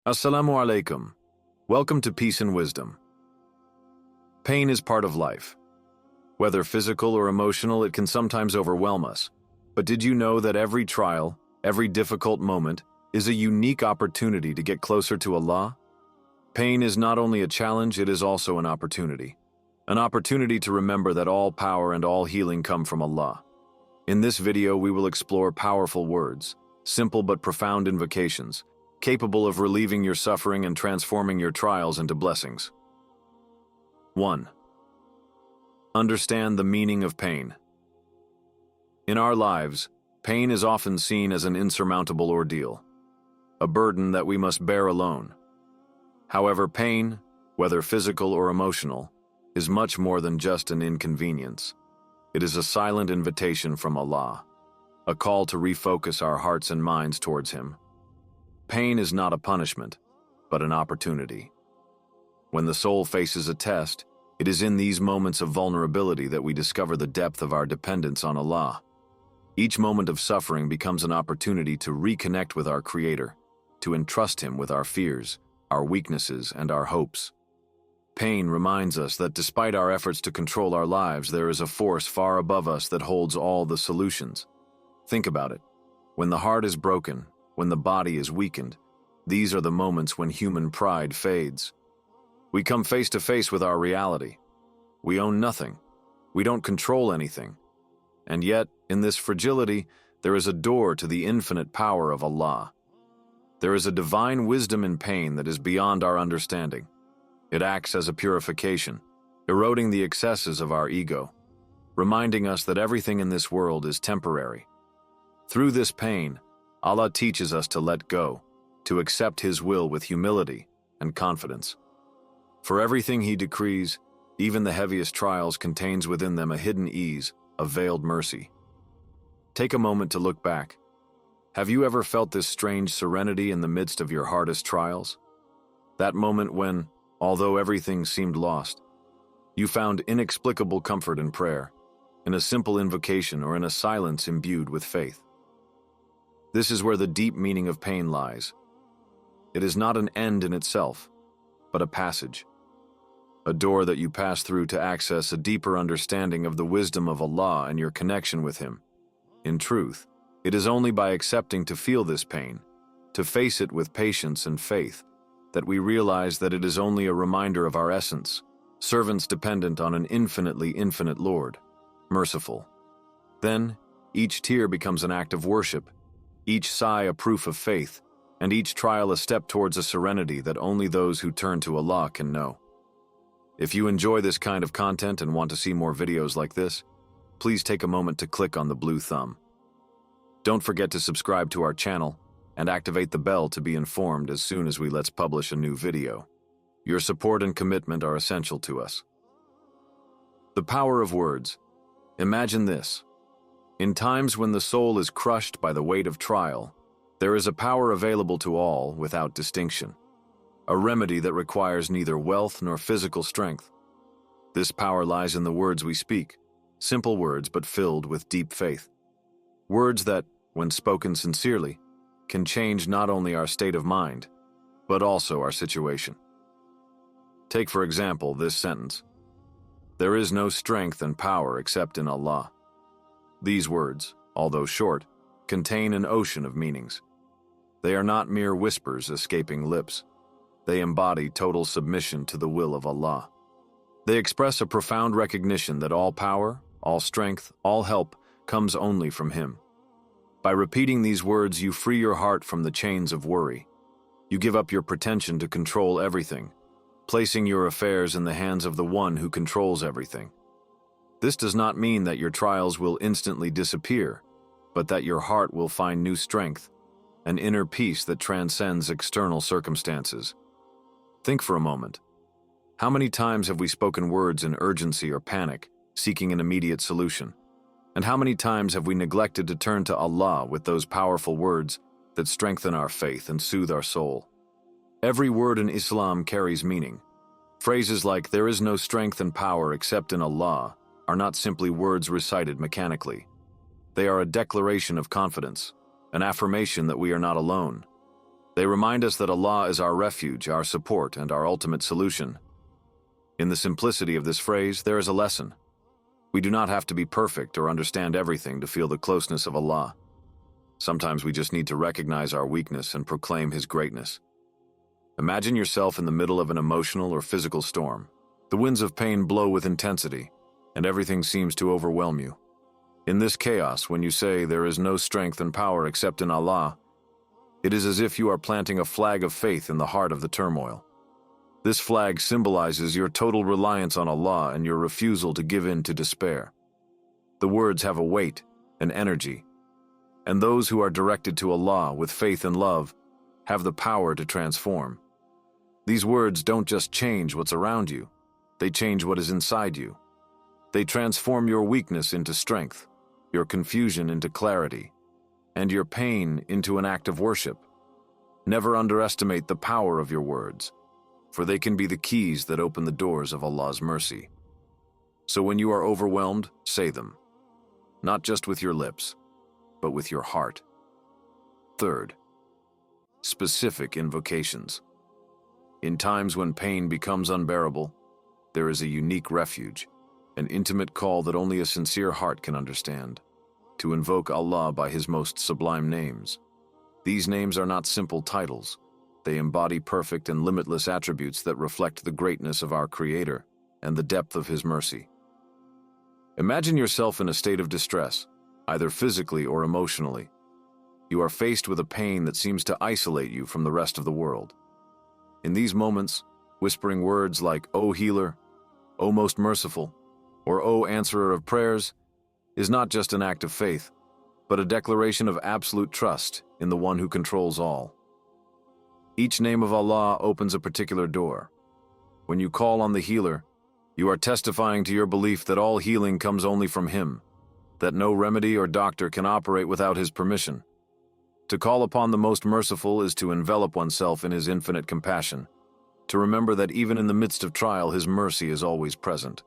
Assalamu alaikum. Welcome to Peace and Wisdom. Pain is part of life. Whether physical or emotional, it can sometimes overwhelm us. But did you know that every trial, every difficult moment, is a unique opportunity to get closer to Allah? Pain is not only a challenge, it is also an opportunity. An opportunity to remember that all power and all healing come from Allah. In this video, we will explore powerful words, simple but profound invocations, capable of relieving your suffering and transforming your trials into blessings. 1. Understand the meaning of pain. In our lives, pain is often seen as an insurmountable ordeal, a burden that we must bear alone. However, pain, whether physical or emotional, is much more than just an inconvenience. It is a silent invitation from Allah, a call to refocus our hearts and minds towards Him. Pain is not a punishment, but an opportunity. When the soul faces a test, it is in these moments of vulnerability that we discover the depth of our dependence on Allah. Each moment of suffering becomes an opportunity to reconnect with our Creator, to entrust Him with our fears, our weaknesses, and our hopes. Pain reminds us that despite our efforts to control our lives, there is a force far above us that holds all the solutions. Think about it. When the heart is broken, when the body is weakened, these are the moments when human pride fades. We come face to face with our reality. We own nothing. We don't control anything. And yet, in this fragility, there is a door to the infinite power of Allah. There is a divine wisdom in pain that is beyond our understanding. It acts as a purification, eroding the excesses of our ego, reminding us that everything in this world is temporary. Through this pain, Allah teaches us to let go, to accept His will with humility and confidence. For everything He decrees, even the heaviest trials, contains within them a hidden ease, a veiled mercy. Take a moment to look back. Have you ever felt this strange serenity in the midst of your hardest trials? That moment when, although everything seemed lost, you found inexplicable comfort in prayer, in a simple invocation, or in a silence imbued with faith. This is where the deep meaning of pain lies. It is not an end in itself, but a passage. A door that you pass through to access a deeper understanding of the wisdom of Allah and your connection with Him. In truth, it is only by accepting to feel this pain, to face it with patience and faith, that we realize that it is only a reminder of our essence, servants dependent on an infinitely infinite Lord, merciful. Then, each tear becomes an act of worship, each sigh a proof of faith, and each trial a step towards a serenity that only those who turn to Allah can know. If you enjoy this kind of content and want to see more videos like this, please take a moment to click on the blue thumb. Don't forget to subscribe to our channel and activate the bell to be informed as soon as we let's publish a new video. Your support and commitment are essential to us. The power of words. Imagine this. In times when the soul is crushed by the weight of trial, there is a power available to all without distinction. A remedy that requires neither wealth nor physical strength. This power lies in the words we speak, simple words but filled with deep faith. Words that, when spoken sincerely, can change not only our state of mind, but also our situation. Take for example this sentence. There is no strength and power except in Allah. These words, although short, contain an ocean of meanings. They are not mere whispers escaping lips. They embody total submission to the will of Allah. They express a profound recognition that all power, all strength, all help comes only from Him. By repeating these words, you free your heart from the chains of worry. You give up your pretension to control everything, placing your affairs in the hands of the One who controls everything. This does not mean that your trials will instantly disappear, but that your heart will find new strength, an inner peace that transcends external circumstances. Think for a moment. How many times have we spoken words in urgency or panic, seeking an immediate solution? And how many times have we neglected to turn to Allah with those powerful words that strengthen our faith and soothe our soul? Every word in Islam carries meaning. Phrases like, "There is no strength and power except in Allah," are not simply words recited mechanically. They are a declaration of confidence, an affirmation that we are not alone. They remind us that Allah is our refuge, our support, and our ultimate solution. In the simplicity of this phrase, there is a lesson. We do not have to be perfect or understand everything to feel the closeness of Allah. Sometimes we just need to recognize our weakness and proclaim His greatness. Imagine yourself in the middle of an emotional or physical storm. The winds of pain blow with intensity, and everything seems to overwhelm you. In this chaos, when you say there is no strength and power except in Allah, it is as if you are planting a flag of faith in the heart of the turmoil. This flag symbolizes your total reliance on Allah and your refusal to give in to despair. The words have a weight, an energy, and those who are directed to Allah with faith and love have the power to transform. These words don't just change what's around you, they change what is inside you. They transform your weakness into strength, your confusion into clarity, and your pain into an act of worship. Never underestimate the power of your words, for they can be the keys that open the doors of Allah's mercy. So when you are overwhelmed, say them, not just with your lips, but with your heart. Third, specific invocations. In times when pain becomes unbearable, there is a unique refuge, an intimate call that only a sincere heart can understand, to invoke Allah by His most sublime names. These names are not simple titles. They embody perfect and limitless attributes that reflect the greatness of our Creator and the depth of His mercy. Imagine yourself in a state of distress, either physically or emotionally. You are faced with a pain that seems to isolate you from the rest of the world. In these moments, whispering words like, "O Healer," "O Most Merciful," or "O Answerer of Prayers," is not just an act of faith, but a declaration of absolute trust in the One who controls all. Each name of Allah opens a particular door. When you call on the Healer, you are testifying to your belief that all healing comes only from Him, that no remedy or doctor can operate without His permission. To call upon the Most Merciful is to envelop oneself in His infinite compassion, to remember that even in the midst of trial, His mercy is always present.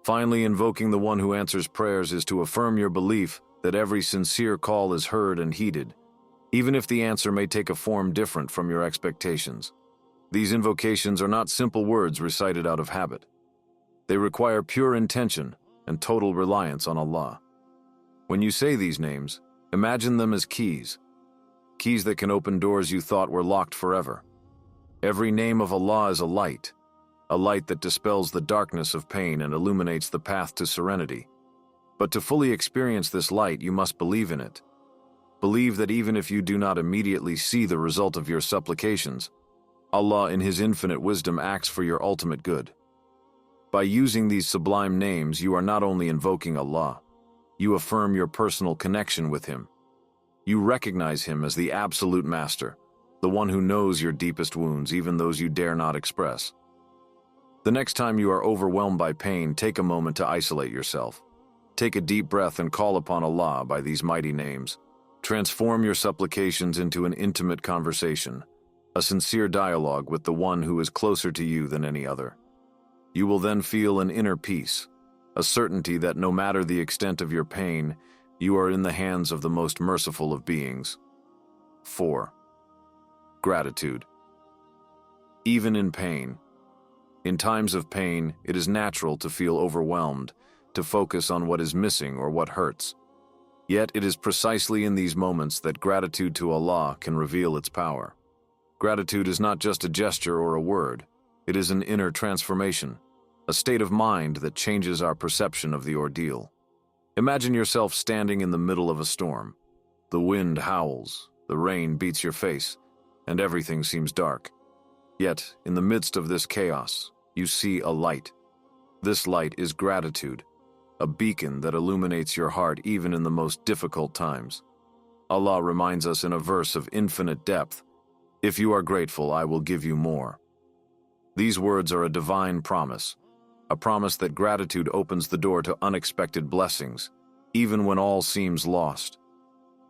Finally, invoking the One who answers prayers is to affirm your belief that every sincere call is heard and heeded, even if the answer may take a form different from your expectations. These invocations are not simple words recited out of habit. They require pure intention and total reliance on Allah. When you say these names, imagine them as keys that can open doors you thought were locked forever. Every name of Allah is a light that dispels the darkness of pain and illuminates the path to serenity. But to fully experience this light, you must believe in it. Believe that even if you do not immediately see the result of your supplications, Allah in His infinite wisdom acts for your ultimate good. By using these sublime names, you are not only invoking Allah, you affirm your personal connection with Him. You recognize Him as the absolute master, the one who knows your deepest wounds, even those you dare not express. The next time you are overwhelmed by pain, take a moment to isolate yourself. Take a deep breath and call upon Allah by these mighty names. Transform your supplications into an intimate conversation, a sincere dialogue with the One who is closer to you than any other. You will then feel an inner peace, a certainty that no matter the extent of your pain, you are in the hands of the most merciful of beings. 4. Gratitude. Even in pain. In times of pain, it is natural to feel overwhelmed, to focus on what is missing or what hurts. Yet it is precisely in these moments that gratitude to Allah can reveal its power. Gratitude is not just a gesture or a word, it is an inner transformation, a state of mind that changes our perception of the ordeal. Imagine yourself standing in the middle of a storm. The wind howls, the rain beats your face, and everything seems dark. Yet, in the midst of this chaos, you see a light. This light is gratitude, a beacon that illuminates your heart even in the most difficult times. Allah reminds us in a verse of infinite depth, "If you are grateful, I will give you more." These words are a divine promise, a promise that gratitude opens the door to unexpected blessings, even when all seems lost.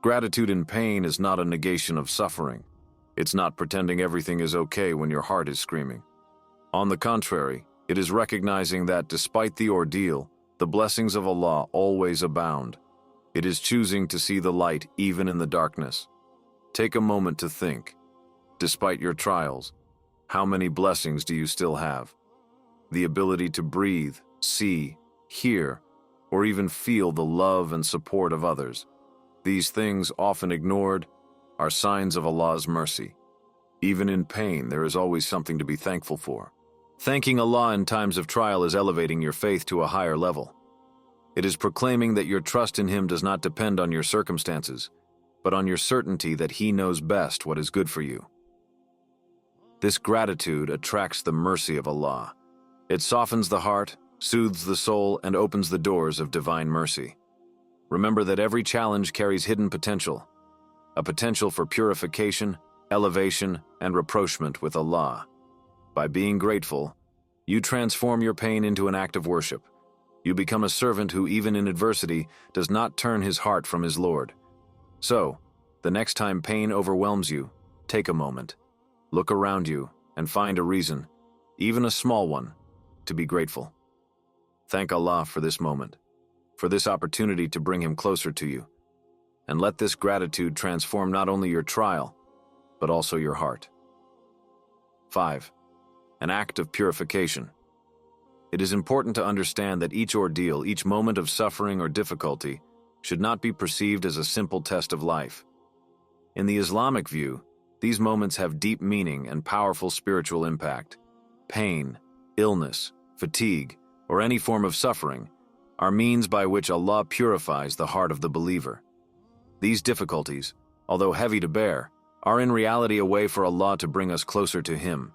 Gratitude in pain is not a negation of suffering. It's not pretending everything is okay when your heart is screaming. On the contrary, it is recognizing that despite the ordeal, the blessings of Allah always abound. It is choosing to see the light even in the darkness. Take a moment to think. Despite your trials, how many blessings do you still have? The ability to breathe, see, hear, or even feel the love and support of others. These things, often ignored, are signs of Allah's mercy. Even in pain, there is always something to be thankful for. Thanking Allah in times of trial is elevating your faith to a higher level. It is proclaiming that your trust in Him does not depend on your circumstances, but on your certainty that He knows best what is good for you. This gratitude attracts the mercy of Allah. It softens the heart, soothes the soul, and opens the doors of divine mercy. Remember that every challenge carries hidden potential, a potential for purification, elevation, and rapprochement with Allah. By being grateful, you transform your pain into an act of worship. You become a servant who, even in adversity, does not turn his heart from his Lord. So, the next time pain overwhelms you, take a moment, look around you, and find a reason, even a small one, to be grateful. Thank Allah for this moment, for this opportunity to bring Him closer to you, and let this gratitude transform not only your trial, but also your heart. 5. An act of purification. It is important to understand that each ordeal, each moment of suffering or difficulty, should not be perceived as a simple test of life. In the Islamic view, these moments have deep meaning and powerful spiritual impact. Pain, illness, fatigue, or any form of suffering are means by which Allah purifies the heart of the believer. These difficulties, although heavy to bear, are in reality a way for Allah to bring us closer to Him.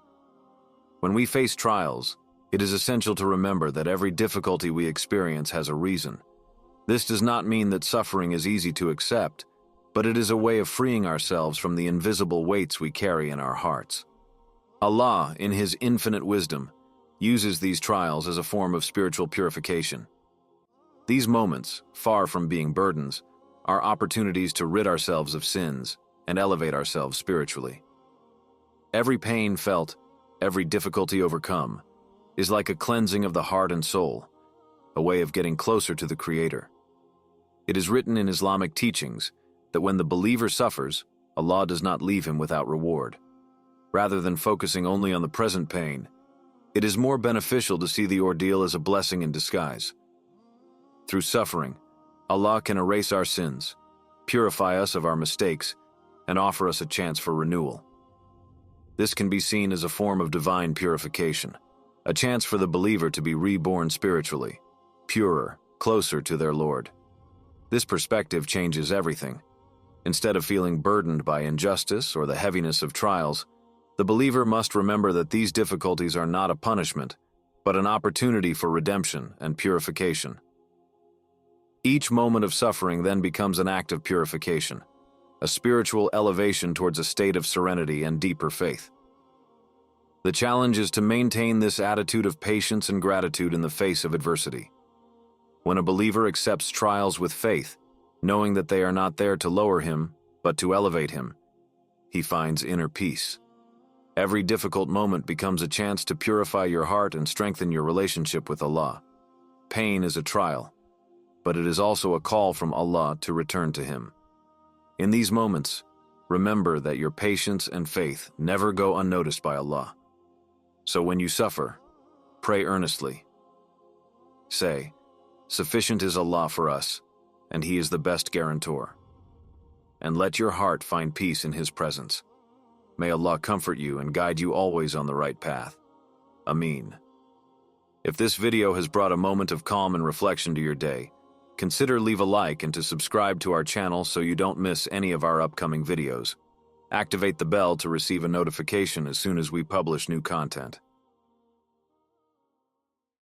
When we face trials, it is essential to remember that every difficulty we experience has a reason. This does not mean that suffering is easy to accept, but it is a way of freeing ourselves from the invisible weights we carry in our hearts. Allah, in His infinite wisdom, uses these trials as a form of spiritual purification. These moments, far from being burdens, are opportunities to rid ourselves of sins and elevate ourselves spiritually. Every pain felt, every difficulty overcome, is like a cleansing of the heart and soul, a way of getting closer to the Creator. It is written in Islamic teachings that when the believer suffers, Allah does not leave him without reward. Rather than focusing only on the present pain, it is more beneficial to see the ordeal as a blessing in disguise. Through suffering, Allah can erase our sins, purify us of our mistakes, and offer us a chance for renewal. This can be seen as a form of divine purification, a chance for the believer to be reborn spiritually, purer, closer to their Lord. This perspective changes everything. Instead of feeling burdened by injustice or the heaviness of trials, the believer must remember that these difficulties are not a punishment, but an opportunity for redemption and purification. Each moment of suffering then becomes an act of purification, a spiritual elevation towards a state of serenity and deeper faith. The challenge is to maintain this attitude of patience and gratitude in the face of adversity. When a believer accepts trials with faith, knowing that they are not there to lower him, but to elevate him, he finds inner peace. Every difficult moment becomes a chance to purify your heart and strengthen your relationship with Allah. Pain is a trial, but it is also a call from Allah to return to Him. In these moments, remember that your patience and faith never go unnoticed by Allah. So when you suffer, pray earnestly. Say, "Sufficient is Allah for us, and He is the best guarantor." And let your heart find peace in His presence. May Allah comfort you and guide you always on the right path. Ameen. If this video has brought a moment of calm and reflection to your day, consider leave a like and to subscribe to our channel so you don't miss any of our upcoming videos. Activate the bell to receive a notification as soon as we publish new content.